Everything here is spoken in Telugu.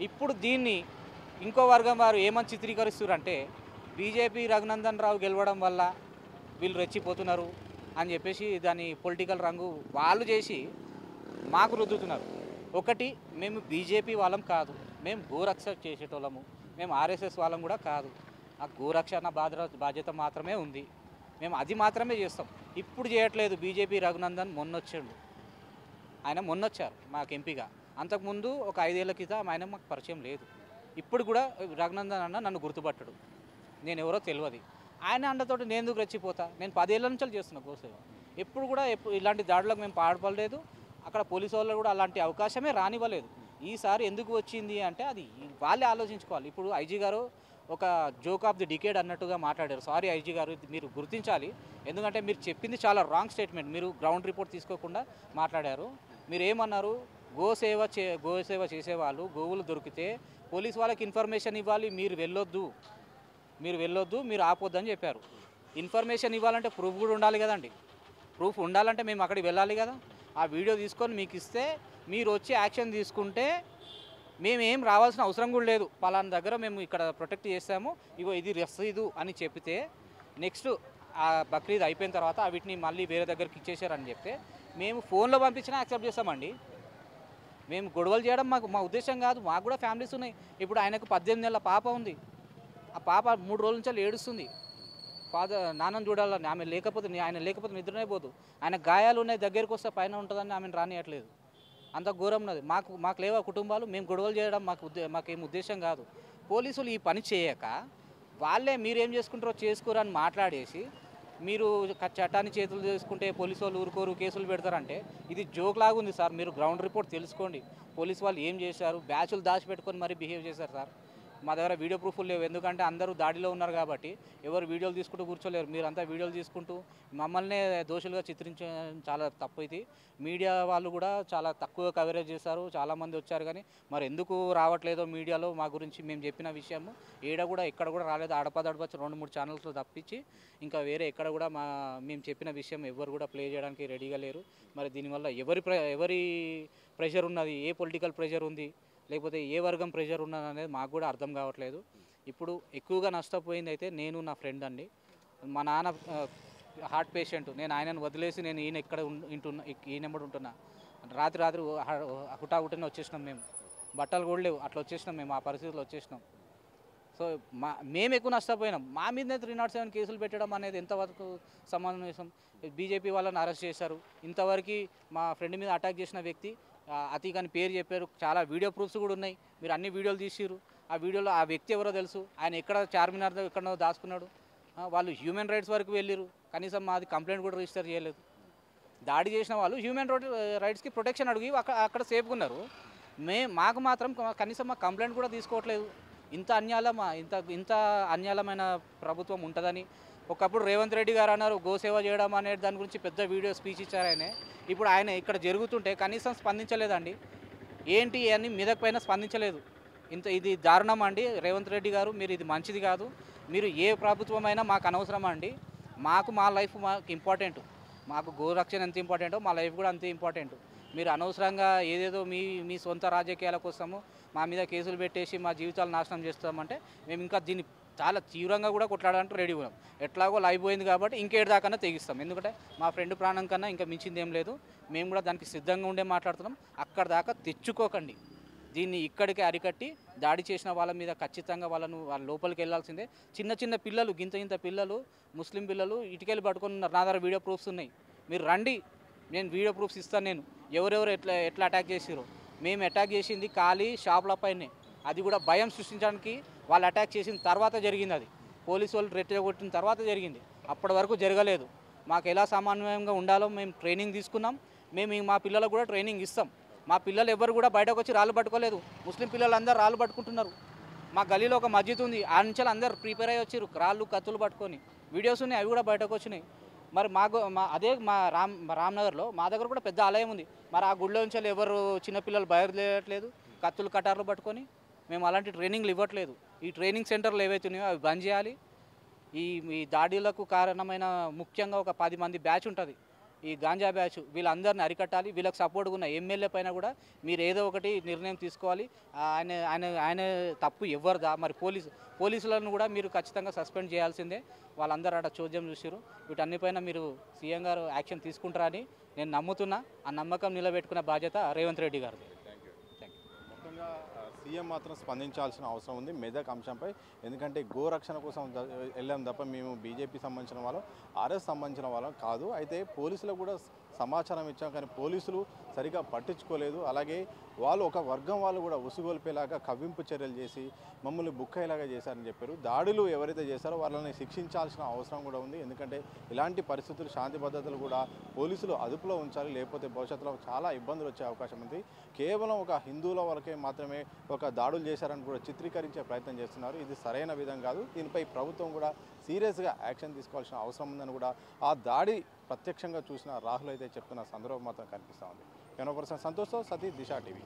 ఇప్పుడు దీన్ని ఇంకో వర్గం వారు ఏమని చిత్రీకరిస్తున్నారంటే బీజేపీ రఘునందన్ రావు గెలవడం వల్ల వీళ్ళు రెచ్చిపోతున్నారు అని చెప్పేసి దాని పొలిటికల్ రంగు వాళ్ళు చేసి మాకు రుద్దుతున్నారు. ఒకటి, మేము బీజేపీ వాళ్ళం కాదు, మేము గోరక్ష చేసేటోళ్ళము, మేము ఆర్ఎస్ఎస్ వాళ్ళం కూడా కాదు. ఆ గోరక్షణ బాధ్యత మాత్రమే ఉంది, మేము అది మాత్రమే చేస్తాం. ఇప్పుడు చేయట్లేదు. బీజేపీ రఘునందన్ మొన్నొచ్చాడు, ఆయన మొన్నొచ్చారు మాకు ఎంపీగా. అంతకుముందు ఒక 5 ఏళ్ల క్రితం ఆయన మాకు పరిచయం లేదు. ఇప్పుడు కూడా రఘునందన్ అన్న నన్ను గుర్తుపట్టడు, నేను ఎవరో తెలియదు. ఆయన అండతోటి నేను ఎందుకు రెచ్చిపోతా? నేను 10 ఏళ్ల నుంచి చేస్తున్నా గోసేవ. ఎప్పుడు కూడా ఇలాంటి దాడులకు మేము పాల్పడలేదు. అక్కడ పోలీసు వాళ్ళు కూడా అలాంటి అవకాశమే రానివ్వలేదు. ఈసారి ఎందుకు వచ్చింది అంటే అది వాళ్ళే ఆలోచించుకోవాలి. ఇప్పుడు ఐజీ గారు ఒక జోక్ ఆఫ్ ది డికేడ్ అన్నట్టుగా మాట్లాడారు. సారీ ఐజీ గారు, ఇది మీరు గుర్తించాలి. ఎందుకంటే మీరు చెప్పింది చాలా రాంగ్ స్టేట్మెంట్. మీరు గ్రౌండ్ రిపోర్ట్ తీసుకోకుండా మాట్లాడారు. మీరు ఏమన్నారు? గోసేవ చేసేవాళ్ళు గోవులు దొరికితే పోలీసు వాళ్ళకి ఇన్ఫర్మేషన్ ఇవ్వాలి, మీరు వెళ్ళొద్దు, మీరు ఆపొద్దని చెప్పారు. ఇన్ఫర్మేషన్ ఇవ్వాలంటే ప్రూఫ్ కూడా ఉండాలి కదండి. ప్రూఫ్ ఉండాలంటే మేము అక్కడికి వెళ్ళాలి కదా. ఆ వీడియో తీసుకొని మీకు ఇస్తే మీరు వచ్చి యాక్షన్ తీసుకుంటే మేమేం రావాల్సిన అవసరం కూడా లేదు. పలానా దగ్గర మేము ఇక్కడ ప్రొటెక్ట్ చేస్తాము, ఇగో ఇది రసీదు అని చెప్తే నెక్స్ట్ ఆ బక్రీద్ అయిపోయిన తర్వాత వీటిని మళ్ళీ వేరే దగ్గరికి ఇచ్చేసారని చెప్తే మేము ఫోన్లో పంపించినా యాక్సెప్ట్ చేస్తామండి. మేము గొడవలు చేయడం మా ఉద్దేశం కాదు. మాకు కూడా ఫ్యామిలీస్ ఉన్నాయి. ఇప్పుడు ఆయనకు 18 ఏళ్ళ పాప ఉంది. ఆ పాప 3 రోజుల నుంచి ఏడుస్తుంది. నాన్నని చూడాలని. ఆయన లేకపోతే నిద్రనే పోదు. ఆయన గాయాలు ఉన్నాయి, దగ్గరికి వస్తే పైన ఉంటుందని ఆమెను రానియట్లేదు. అంత ఘోరం ఉన్నది. మాకు లేవా కుటుంబాలు? మేము గొడవలు చేయడం మాకేం ఉద్దేశం కాదు. పోలీసులు ఈ పని చేయక వాళ్ళే మీరేం చేసుకుంటారో చేసుకోరని మాట్లాడేసి మీరు చట్టాన్ని చేతులు చేసుకుంటే పోలీసు వాళ్ళు ఊరుకోరు, కేసులు పెడతారంటే ఇది జోక్ లాగా ఉంది సార్. మీరు గ్రౌండ్ రిపోర్ట్ తెలుసుకోండి. పోలీసు వాళ్ళు ఏం చేశారు? బ్యాచ్లు దాచిపెట్టుకొని మరీ బిహేవ్ చేశారు సార్. మా దగ్గర వీడియో ప్రూఫ్లు లేవు. ఎందుకంటే అందరూ దాడిలో ఉన్నారు కాబట్టి ఎవరు వీడియోలు తీసుకుంటూ కూర్చోలేరు. మీరంతా వీడియోలు తీసుకుంటూ మమ్మల్నే దోషులుగా చిత్రించడం చాలా తప్పు. ఇది మీడియా వాళ్ళు కూడా చాలా తక్కువ కవరేజ్ చేశారు. చాలామంది వచ్చారు కానీ మరి ఎందుకు రావట్లేదో మీడియాలో మా గురించి మేము చెప్పిన విషయము ఎక్కడ కూడా రాలేదు. ఆడపదడపచ్చి 2-3 ఛానల్స్లో తప్పించి ఇంకా వేరే ఎక్కడ కూడా మేము చెప్పిన విషయం ఎవరు కూడా ప్లే చేయడానికి రెడీగా లేరు. మరి దీనివల్ల ఎవరి ప్రెషర్ ఉన్నది, ఏ పొలిటికల్ ప్రెషర్ ఉంది, లేకపోతే ఏ వర్గం ప్రెషర్ ఉన్నది అనేది మాకు కూడా అర్థం కావట్లేదు. ఇప్పుడు ఎక్కువగా నష్టపోయింది అయితే నేను, నా ఫ్రెండ్ అండి. మా నాన్న హార్ట్ పేషెంట్. నేను ఆయనను వదిలేసి నేను ఈయనెంబడి ఉంటున్నా. రాత్రి హుటాహుటిన వచ్చేసినాం. మేము బట్టలు కూడా లేవు, అట్లా వచ్చేసినాం. మేము ఆ పరిస్థితిలో వచ్చేసినాం. సో మేము ఎక్కువ నష్టపోయినాం. మా మీదనే 307 కేసులు పెట్టడం అనేది ఎంతవరకు సమంజసం? బీజేపీ వాళ్ళని అరెస్ట్ చేశారు. ఇంతవరకు మా ఫ్రెండ్ మీద అటాక్ చేసిన వ్యక్తి అతీక్ అని పేరు చెప్పారు. చాలా వీడియో ప్రూఫ్స్ కూడా ఉన్నాయి. మీరు అన్ని వీడియోలు తీసిరు. ఆ వీడియోలో ఆ వ్యక్తి ఎవరో తెలుసు. ఆయన చార్మినార్ ఎక్కడో దాచుకున్నాడు. వాళ్ళు హ్యూమన్ రైట్స్ వరకు వెళ్ళిరు. కనీసం మాది కంప్లైంట్ కూడా రిజిస్టర్ చేయలేదు. దాడి చేసిన వాళ్ళు హ్యూమన్ రైట్స్కి ప్రొటెక్షన్ అడిగి అక్కడ సేఫ్గా ఉన్నారు. మాకు మాత్రం కనీసం మా కంప్లైంట్ కూడా తీసుకోవట్లేదు. ఇంత అన్యాయమైన ప్రభుత్వం ఉంటుందని ఒకప్పుడు రేవంత్ రెడ్డి గారు అన్నారు. గోసేవ చేయడం అనే దాని గురించి పెద్ద వీడియో స్పీచ్ ఇచ్చారు ఆయన. ఇప్పుడు ఆయన ఇక్కడ జరుగుతుంటే కనీసం స్పందించలేదండి. ఏంటి అని మీదకి పైన స్పందించలేదు. ఇది దారుణం అండి. రేవంత్ రెడ్డి గారు, మీరు ఇది మంచిది కాదు. మీరు ఏ ప్రభుత్వమైనా మాకు అనవసరం అండి. మా లైఫ్ మాకు ఇంపార్టెంట్. మాకు గోరక్షణ ఎంత ఇంపార్టెంటో మా లైఫ్ కూడా అంతే ఇంపార్టెంట్. మీరు అనవసరంగా ఏదేదో మీ సొంత రాజకీయాల కోసము మా మీద కేసులు పెట్టేసి మా జీవితాలు నాశనం చేస్తామంటే మేము ఇంకా దీన్ని చాలా తీవ్రంగా కూడా కొట్లాడడానికి రెడీ ఉన్నాం. ఎట్లాగో లైవ్ పోయింది కాబట్టి ఇంకేడు దాకన్నా తెగిస్తాం. ఎందుకంటే మా ఫ్రెండ్ ప్రాణం కన్నా ఇంకా మించింది ఏం లేదు. మేము కూడా దానికి సిద్ధంగా ఉండే మాట్లాడుతున్నాం. అక్కడ దాకా తెచ్చుకోకండి. దీన్ని ఇక్కడికి అరికట్టి దాడి చేసిన వాళ్ళ మీద ఖచ్చితంగా వాళ్ళ లోపలికి వెళ్ళాల్సిందే. చిన్న పిల్లలు, ఇంత పిల్లలు, ముస్లిం పిల్లలు ఇటుకెళ్ళి పట్టుకొని ఉన్నారు. నా దగ్గర వీడియో ప్రూఫ్స్ ఉన్నాయి. మీరు రండి, నేను వీడియో ప్రూఫ్స్ ఇస్తాను. నేను ఎవరెవరు ఎట్లా అటాక్ చేసిరో. మేము అటాక్ చేసింది ఖాళీ షాపులపైనే. అది కూడా భయం సృష్టించడానికి వాళ్ళు అటాక్ చేసిన తర్వాత జరిగింది. అది పోలీసు వాళ్ళు రెచ్చగొట్టిన తర్వాత జరిగింది. అప్పటి వరకు జరగలేదు. మాకు ఎలా సమన్వయంగా ఉండాలో మేము ట్రైనింగ్ తీసుకున్నాం. మేము మా పిల్లలకు కూడా ట్రైనింగ్ ఇస్తాం. మా పిల్లలు ఎవరు కూడా బయటకు వచ్చి రాళ్ళు పట్టుకోలేదు. ముస్లిం పిల్లలు అందరూ రాళ్ళు పట్టుకుంటున్నారు. మా గలీలో ఒక మస్జిద్ ఉంది. ఆ నుంచి అందరూ ప్రిపేర్ అయ్యి వచ్చారు రాళ్ళు కత్తులు పట్టుకొని. వీడియోస్ ఉన్నాయి, అవి కూడా బయటకు వచ్చినాయి. మరి మా రామ్నగర్లో మా దగ్గర కూడా పెద్ద ఆలయం ఉంది. మరి ఆ గుడిలో నుంచి ఎవరు చిన్నపిల్లలు బయలుదేరట్లేదు కత్తులు కటార్లు పట్టుకొని. మేము అలాంటి ట్రైనింగ్లు ఇవ్వట్లేదు. ఈ ట్రైనింగ్ సెంటర్లు ఏవైతే ఉన్నాయో అవి బంద్ చేయాలి. ఈ దాడులకు కారణమైన ముఖ్యంగా ఒక 10 మంది బ్యాచ్ ఉంటుంది. ఈ గాంజా బ్యాచ్ వీళ్ళందరిని అరికట్టాలి. వీళ్ళకి సపోర్ట్గా ఉన్న ఎమ్మెల్యే పైన కూడా మీరు ఏదో ఒకటి నిర్ణయం తీసుకోవాలి. ఆయన ఆయన ఆయన తప్పు ఎవరిదా? మరి పోలీసులను కూడా మీరు ఖచ్చితంగా సస్పెండ్ చేయాల్సిందే. వాళ్ళందరూ ఆడ చోద్యం చూసారు. వీటన్నిపైన మీరు సీఎం గారు యాక్షన్ తీసుకుంటారని నేను నమ్ముతున్నా. ఆ నమ్మకం నిలబెట్టుకున్న బాధ్యత రేవంత్ రెడ్డి గారిది. మొత్తంగా సీఎం మాత్రం స్పందించాల్సిన అవసరం ఉంది మెదక్ అంశంపై. ఎందుకంటే గోరక్షణ కోసం వెళ్ళాం తప్ప మేము బీజేపీ సంబంధించిన వాళ్ళం, ఆర్ఎస్ సంబంధించిన వాళ్ళం కాదు. అయితే పోలీసులకు కూడా సమాచారం ఇచ్చాం, కానీ పోలీసులు సరిగా పట్టించుకోలేదు. అలాగే వాళ్ళు ఒక వర్గం వాళ్ళు కూడా ఉసుగొల్పేలాగా కవ్వింపు చర్యలు చేసి మమ్మల్ని బుక్ అయ్యేలాగా చేశారని చెప్పారు. దాడులు ఎవరైతే చేశారో వాళ్ళని శిక్షించాల్సిన అవసరం కూడా ఉంది. ఎందుకంటే ఇలాంటి పరిస్థితులు, శాంతి భద్రతలు కూడా పోలీసులు అదుపులో ఉంచాలి. లేకపోతే భవిష్యత్తులో చాలా ఇబ్బందులు వచ్చే అవకాశం ఉంది. కేవలం ఒక హిందువుల వరకే మాత్రమే ఒక దాడులు చేశారని కూడా చిత్రీకరించే ప్రయత్నం చేస్తున్నారు. ఇది సరైన విధం కాదు. దీనిపై ప్రభుత్వం కూడా సీరియస్గా యాక్షన్ తీసుకోవాల్సిన అవసరం ఉందని కూడా ఆ దాడి ప్రత్యక్షంగా చూసిన రాహుల్ అయితే చెప్తున్న సందర్భం మాత్రం కనిపిస్తూ ఉంది. కెమెరా పర్సన్ సంతోష్తో సతీష్, దిశ టీవీ.